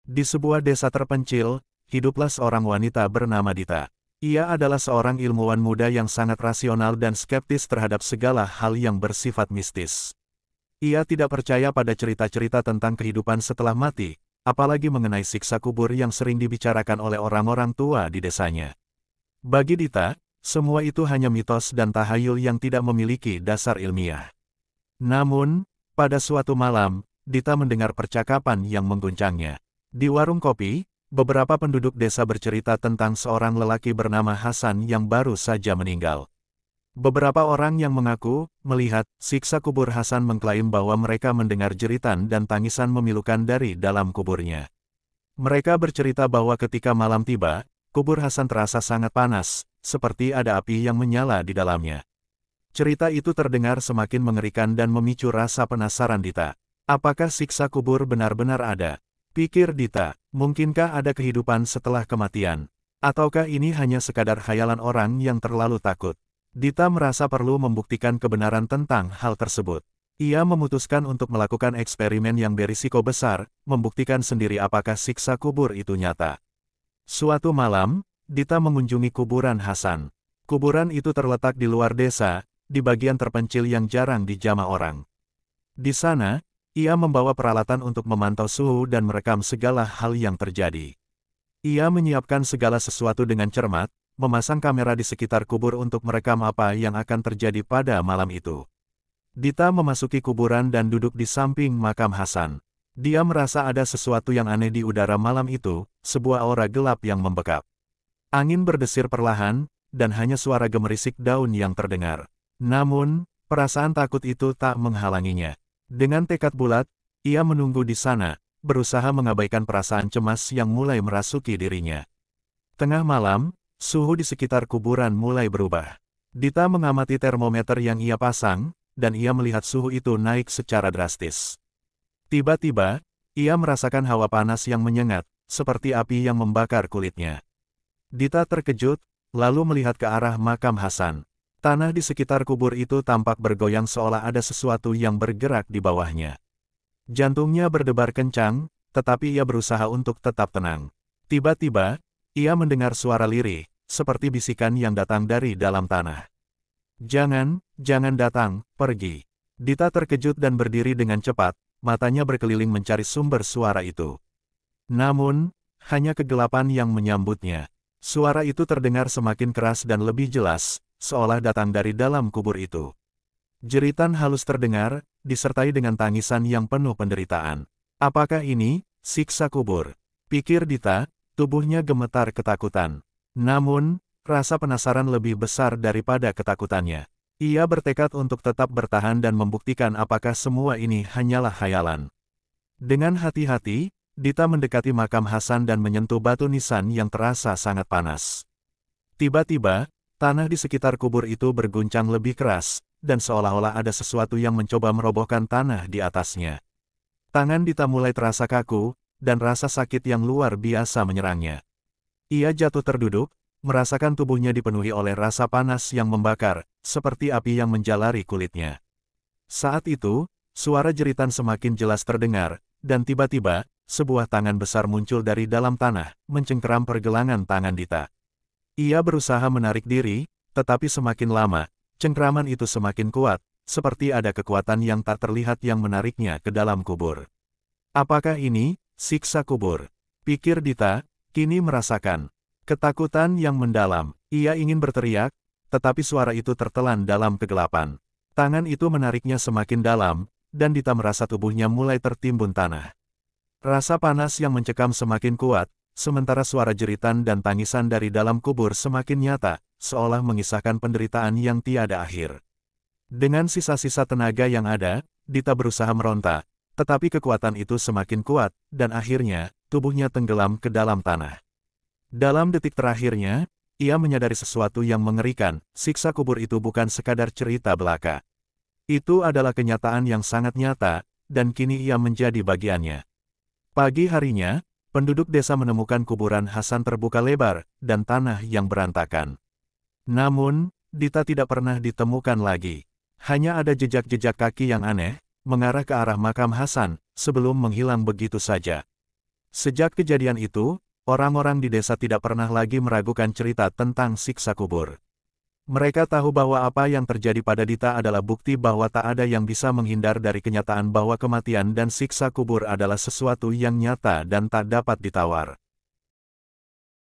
Di sebuah desa terpencil, hiduplah seorang wanita bernama Dita. Ia adalah seorang ilmuwan muda yang sangat rasional dan skeptis terhadap segala hal yang bersifat mistis. Ia tidak percaya pada cerita-cerita tentang kehidupan setelah mati, apalagi mengenai siksa kubur yang sering dibicarakan oleh orang-orang tua di desanya. Bagi Dita, semua itu hanya mitos dan tahayul yang tidak memiliki dasar ilmiah. Namun, pada suatu malam, Dita mendengar percakapan yang mengguncangnya. Di warung kopi, beberapa penduduk desa bercerita tentang seorang lelaki bernama Hasan yang baru saja meninggal. Beberapa orang yang mengaku melihat siksa kubur Hasan mengklaim bahwa mereka mendengar jeritan dan tangisan memilukan dari dalam kuburnya. Mereka bercerita bahwa ketika malam tiba, kubur Hasan terasa sangat panas, seperti ada api yang menyala di dalamnya. Cerita itu terdengar semakin mengerikan dan memicu rasa penasaran Dita. Apakah siksa kubur benar-benar ada? Pikir Dita, mungkinkah ada kehidupan setelah kematian? Ataukah ini hanya sekadar khayalan orang yang terlalu takut? Dita merasa perlu membuktikan kebenaran tentang hal tersebut. Ia memutuskan untuk melakukan eksperimen yang berisiko besar, membuktikan sendiri apakah siksa kubur itu nyata. Suatu malam, Dita mengunjungi kuburan Hasan. Kuburan itu terletak di luar desa, di bagian terpencil yang jarang dijamah orang. Di sana, ia membawa peralatan untuk memantau suhu dan merekam segala hal yang terjadi. Ia menyiapkan segala sesuatu dengan cermat, memasang kamera di sekitar kubur untuk merekam apa yang akan terjadi pada malam itu. Dita memasuki kuburan dan duduk di samping makam Hasan. Dia merasa ada sesuatu yang aneh di udara malam itu, sebuah aura gelap yang membekap. Angin berdesir perlahan, dan hanya suara gemerisik daun yang terdengar. Namun, perasaan takut itu tak menghalanginya. Dengan tekad bulat, ia menunggu di sana, berusaha mengabaikan perasaan cemas yang mulai merasuki dirinya. Tengah malam, suhu di sekitar kuburan mulai berubah. Dita mengamati termometer yang ia pasang, dan ia melihat suhu itu naik secara drastis. Tiba-tiba, ia merasakan hawa panas yang menyengat, seperti api yang membakar kulitnya. Dita terkejut, lalu melihat ke arah makam Hasan. Tanah di sekitar kubur itu tampak bergoyang seolah ada sesuatu yang bergerak di bawahnya. Jantungnya berdebar kencang, tetapi ia berusaha untuk tetap tenang. Tiba-tiba, ia mendengar suara lirih, seperti bisikan yang datang dari dalam tanah. Jangan datang, pergi. Dita terkejut dan berdiri dengan cepat, matanya berkeliling mencari sumber suara itu. Namun, hanya kegelapan yang menyambutnya. Suara itu terdengar semakin keras dan lebih jelas, seolah datang dari dalam kubur itu. Jeritan halus terdengar, disertai dengan tangisan yang penuh penderitaan. Apakah ini siksa kubur? Pikir Dita, tubuhnya gemetar ketakutan. Namun, rasa penasaran lebih besar daripada ketakutannya. Ia bertekad untuk tetap bertahan dan membuktikan apakah semua ini hanyalah khayalan. Dengan hati-hati, Dita mendekati makam Hasan dan menyentuh batu nisan yang terasa sangat panas. Tiba-tiba, tanah di sekitar kubur itu berguncang lebih keras, dan seolah-olah ada sesuatu yang mencoba merobohkan tanah di atasnya. Tangan Dita mulai terasa kaku, dan rasa sakit yang luar biasa menyerangnya. Ia jatuh terduduk, merasakan tubuhnya dipenuhi oleh rasa panas yang membakar, seperti api yang menjalari kulitnya. Saat itu, suara jeritan semakin jelas terdengar, dan tiba-tiba, sebuah tangan besar muncul dari dalam tanah, mencengkeram pergelangan tangan Dita. Ia berusaha menarik diri, tetapi semakin lama, cengkeraman itu semakin kuat, seperti ada kekuatan yang tak terlihat yang menariknya ke dalam kubur. Apakah ini siksa kubur? Pikir Dita, kini merasakan ketakutan yang mendalam. Ia ingin berteriak, tetapi suara itu tertelan dalam kegelapan. Tangan itu menariknya semakin dalam, dan Dita merasa tubuhnya mulai tertimbun tanah. Rasa panas yang mencekam semakin kuat, sementara suara jeritan dan tangisan dari dalam kubur semakin nyata, seolah mengisahkan penderitaan yang tiada akhir. Dengan sisa-sisa tenaga yang ada, Dita berusaha meronta, tetapi kekuatan itu semakin kuat, dan akhirnya, tubuhnya tenggelam ke dalam tanah. Dalam detik terakhirnya, ia menyadari sesuatu yang mengerikan, siksa kubur itu bukan sekadar cerita belaka. Itu adalah kenyataan yang sangat nyata, dan kini ia menjadi bagiannya. Pagi harinya, penduduk desa menemukan kuburan Hasan terbuka lebar, dan tanah yang berantakan. Namun, Dita tidak pernah ditemukan lagi. Hanya ada jejak-jejak kaki yang aneh, mengarah ke arah makam Hasan, sebelum menghilang begitu saja. Sejak kejadian itu, orang-orang di desa tidak pernah lagi meragukan cerita tentang siksa kubur. Mereka tahu bahwa apa yang terjadi pada Dita adalah bukti bahwa tak ada yang bisa menghindar dari kenyataan bahwa kematian dan siksa kubur adalah sesuatu yang nyata dan tak dapat ditawar.